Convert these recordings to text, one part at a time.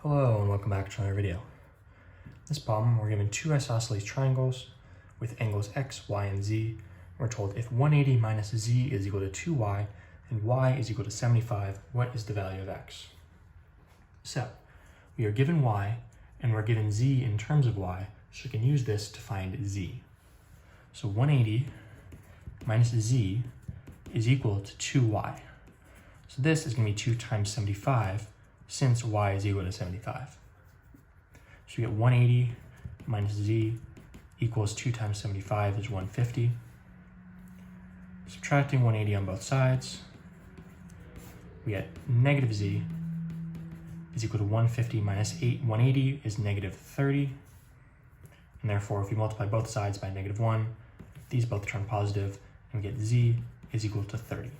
Hello and welcome back to another video. In this problem, we're given two isosceles triangles with angles x, y, and z. We're told if 180 minus z is equal to 2y and y is equal to 75, what is the value of x? So, we are given y and we're given z in terms of y, so we can use this to find z. So 180 minus z is equal to 2y. So this is going to be 2 times 75, since y is equal to 75. So we get 180 minus z equals 2 times 75 is 150. Subtracting 180 on both sides, we get negative z is equal to 150 minus 180 is negative 30. And therefore, if we multiply both sides by negative 1, these both turn positive, and we get z is equal to 30.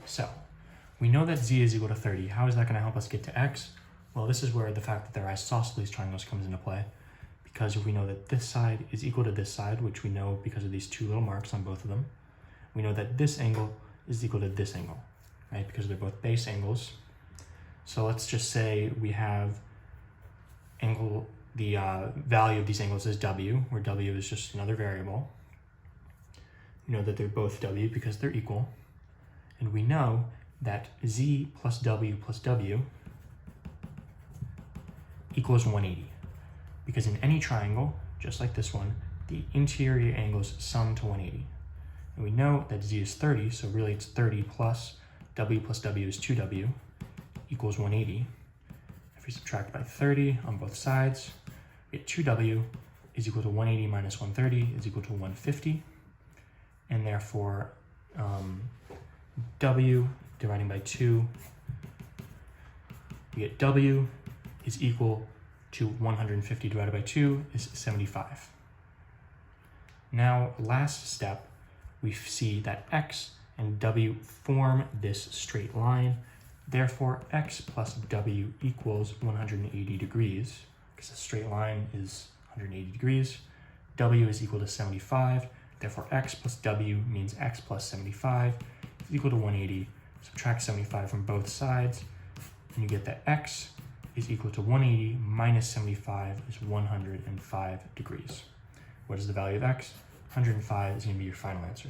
So, we know that z is equal to 30. How is that going to help us get to x? Well, this is where the fact that they're isosceles triangles comes into play. Because if we know that this side is equal to this side, which we know because of these two little marks on both of them, we know that this angle is equal to this angle, right? Because they're both base angles. So let's just say we have the value of these angles is w, where w is just another variable. We know that they're both w because they're equal. And we know that z plus w equals 180. Because in any triangle, just like this one, the interior angles sum to 180. And we know that z is 30, so really it's 30 plus w is 2w equals 180. If we subtract by 30 on both sides, we get 2w is equal to 180 minus 130 is equal to 150. And therefore, w dividing by 2, we get w is equal to 150 divided by 2 is 75. Now, last step, we see that x and w form this straight line. Therefore, x plus w equals 180 degrees, because a straight line is 180 degrees. W is equal to 75. Therefore, x plus w means x plus 75 is equal to 180. Subtract 75 from both sides, and you get that x is equal to 180 minus 75 is 105 degrees. What is the value of x? 105 is going to be your final answer.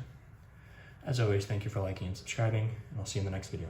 As always, thank you for liking and subscribing, and I'll see you in the next video.